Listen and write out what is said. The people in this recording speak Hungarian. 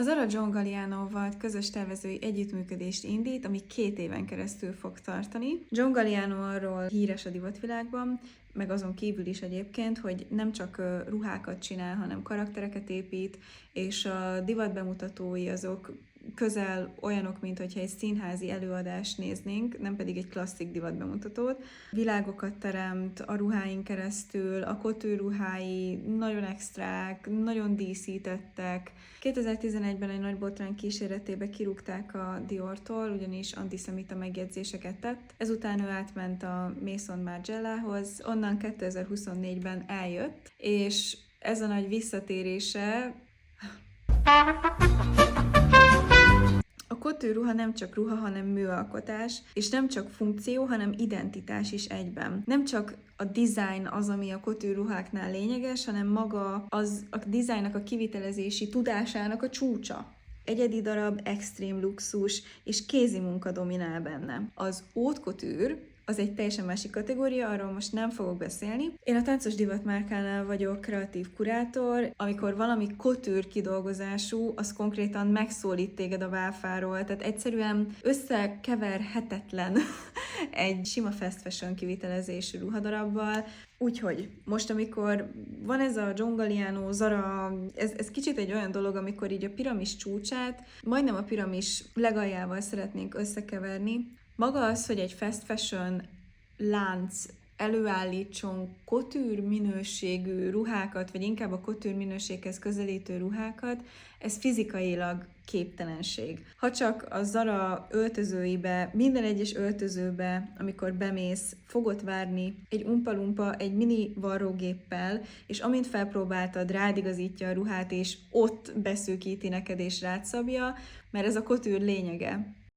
A Zara John Gallianoval közös tervezői együttműködést indít, ami 2 éven keresztül fog tartani. John Galliano arról híres a divatvilágban, meg azon kívül is egyébként, hogy nem csak ruhákat csinál, hanem karaktereket épít, és a divatbemutatói azok közel olyanok, mint hogyha egy színházi előadást néznénk, nem pedig egy klasszik divatbemutatót. Világokat teremt a ruháin keresztül, a couture ruhái nagyon extrák, nagyon díszítettek. 2011-ben egy nagy botrány kíséretében kirúgták a Diortól, ugyanis antiszemita megjegyzéseket tett. Ezután ő átment a Maison Margielahoz, onnan 2024-ben eljött, és ez a nagy visszatérése... A couture ruha nem csak ruha, hanem műalkotás, és nem csak funkció, hanem identitás is egyben. Nem csak a design az, ami a couture ruháknál lényeges, hanem maga az a designnak a kivitelezési tudásának a csúcsa. Egyedi darab, extrém luxus és kézi munka dominál benne. Az haute couture az egy teljesen másik kategória, arról most nem fogok beszélni. Én a táncos divatmárkánál vagyok kreatív kurátor, amikor valami couture kidolgozású, az konkrétan megszólít téged a válfáról, tehát egyszerűen összekeverhetetlen egy sima fast fashion kivitelezésű ruhadarabbal. Úgyhogy most, amikor van ez a John Galliano, Zara, ez kicsit egy olyan dolog, amikor így a piramis csúcsát, majdnem a piramis legaljával szeretnénk összekeverni. Maga az, hogy egy fast fashion lánc előállítson couture minőségű ruhákat, vagy inkább a couture minőséghez közelítő ruhákat, ez fizikailag képtelenség. Ha csak a Zara öltözőibe, minden egyes öltözőbe, amikor bemész, fogod várni egy umpalumpa, egy mini varrógéppel, és amint felpróbáltad, rádigazítja a ruhát, és ott beszűkíti neked és rátszabja, mert ez a couture lényege.